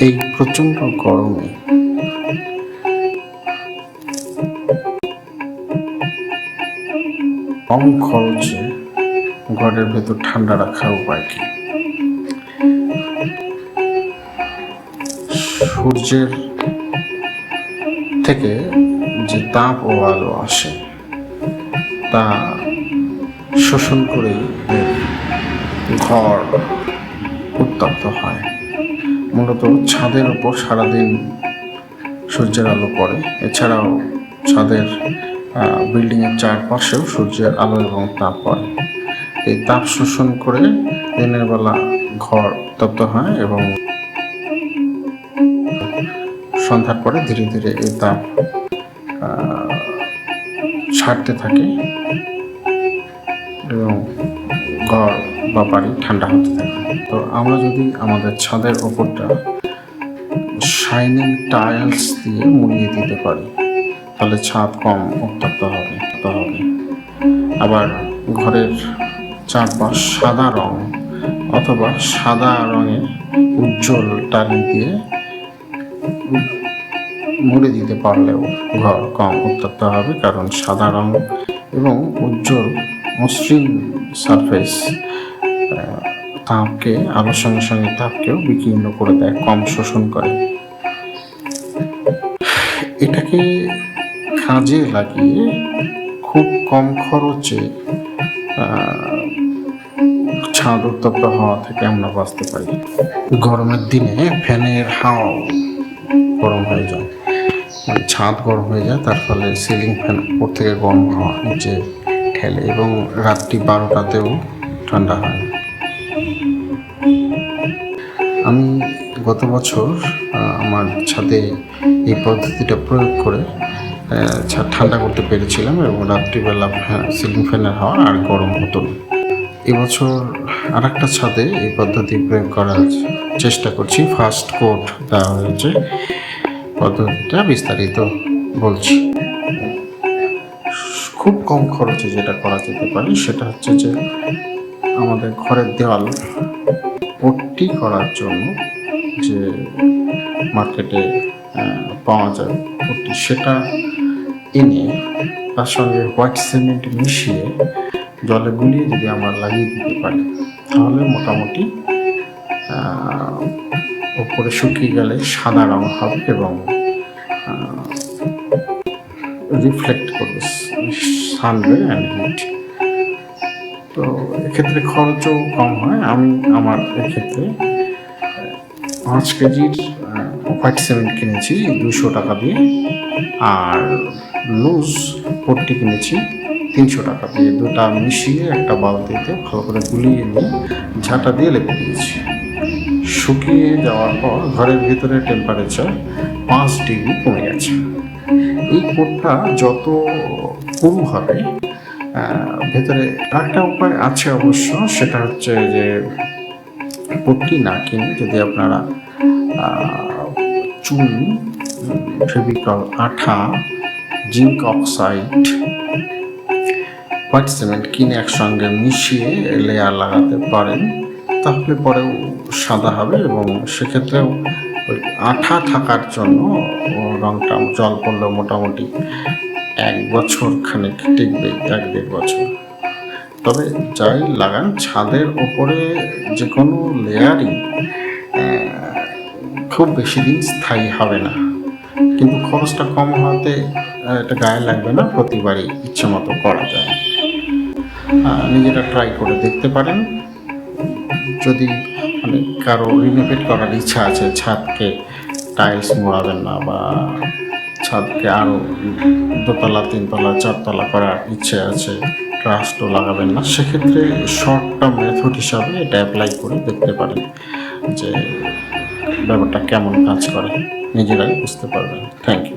এই প্রচণ্ড গরমে কম খরচে ঘরের ভেতর ঠান্ডা রাখার উপায় কি? সূর্যের থেকে যে তাপ ও আলো আসে তা শোষণ করেই ঘর উত্তপ্ত হয়। মূলত ছাদের ওপর সারাদিন সূর্যের আলো পড়ে। এছাড়াও ছাদের বিল্ডিংয়ের চারপাশেও সূর্যের আলো এবং তাপ পড়ে। এই তাপ শোষণ করে দিনের বেলা ঘর উত্তপ্ত হয় এবং সন্ধ্যার পরে ধীরে ধীরে এই তাপ ছাড়তে থাকে এবং ঘর বা বাড়ি ঠান্ডা হতে থাকে। তো আমরা যদি আমাদের ছাদের ওপরটা শাইনিং টাইলস দিয়ে মুড়িয়ে দিতে পারি তাহলে ছাদ কম উত্তপ্ত হবে। আবার ঘরের চারপাশ সাদা রং অথবা সাদা রঙের উজ্জ্বল টালি দিয়ে মুড়ে দিতে পারলেও ঘর কম উত্তপ্ত হবে, কারণ সাদা রং এবং উজ্জ্বল মসৃণ সারফেস তাপকে আলোর সঙ্গে সঙ্গে তাপকেও বিকীর্ণ করে দেয়, কম শোষণ করে। এটাকে কাজে লাগিয়ে খুব কম খরচে ছাদ উত্তপ্ত হওয়া থেকে আমরা বাঁচতে পারি। গরমের দিনে ফ্যানের হাওয়া গরম হয়ে যায়, মানে ছাদ গরম হয়ে যায়, তার ফলে সিলিং ফ্যান উপর থেকে গরম হাওয়া নিচে ঠেলে এবং রাত্রি 12টাতেও ঠান্ডা হয়। আমি গত বছর আমার ছাদে এই পদ্ধতিটা প্রয়োগ করে ছাদ ঠান্ডা করতে পেরেছিলাম এবং রাত্রিবেলা সিলিং ফ্যানের হাওয়া আর গরম হতো না। এবছর আর একটা ছাদে এই পদ্ধতি প্রয়োগ করার চেষ্টা করছি। ফার্স্ট কোট দেওয়া হয়েছে, পদ্ধতিটা বিস্তারিত বলছি। খুব কম খরচে যেটা করা যেতে পারে সেটা হচ্ছে যে আমাদের ঘরের দেওয়াল পট্টি করার জন্য যে মার্কেটে পাওয়া যায় পট্টি, সেটা এনে তার সঙ্গে হোয়াইট সিমেন্ট মিশিয়ে জলে গুলিয়ে যদি আমরা লাগিয়ে দিতে পারি তাহলে মোটামুটি উপরে শুকিয়ে গেলে সাদা রং হবে এবং রিফ্লেক্ট করবে সানরে অ্যান্ড হিট। তো এক্ষেত্রে খরচও কম হয়। আমি আমার এক্ষেত্রে 5 কেজির হোয়াইট সিমেন্ট কিনেছি 200 টাকা দিয়ে, আর লুজ পট্টি কিনেছি 300 টাকা দিয়ে। দুটা মিশিয়ে একটা বালতিতে ভালো করে গুলিয়ে নিয়ে ঝাঁটা দিয়ে লেপে দিয়েছি। শুকিয়ে যাওয়ার পর ঘরের ভিতরে টেম্পারেচার 5 ডিগ্রি কমে গেছে। এই কোটটা যত পুরু হবে, ভেতরে একটা উপায় আছে অবশ্য, সেটা হচ্ছে যে পট্টি না কিনে যদি আপনারা চুন, ফেভিকল, আঠা, জিঙ্ক অক্সাইড, হোয়াইট সিমেন্ট কিনে একসঙ্গে মিশিয়ে লেয়ার লাগাতে পারেন তাহলে পরেও সাদা হবে এবং সেক্ষেত্রেও ওই আঠা থাকার জন্য রঙটা জল পড়লেও মোটামুটি 1 বছর খানিক টিকবে, 1-1.5 বছর। তবে যাই লাগান ছাদের ওপরে যে কোনো লেয়ারই খুব বেশি দিন স্থায়ী হবে না, কিন্তু খরচটা কম হওয়াতে এটা গায়ে লাগবে না, প্রতিবারই ইচ্ছে মতো করা যায়। নিজেরা ট্রাই করে দেখতে পারেন। যদি মানে কারো রিনোভেট করার ইচ্ছা আছে, ছাদকে টাইলস মোড়াবেন না বা ছাদকে আরও 2তলা 3তলা 4তলা করার ইচ্ছে আছে, ট্রাস্টও লাগাবেন না, সেক্ষেত্রে শর্ট টার্ম মেথড হিসাবে এটা অ্যাপ্লাই করে দেখতে পারেন যে ব্যাপারটা কেমন কাজ করে, নিজেরাই বুঝতে পারবেন। Thank you.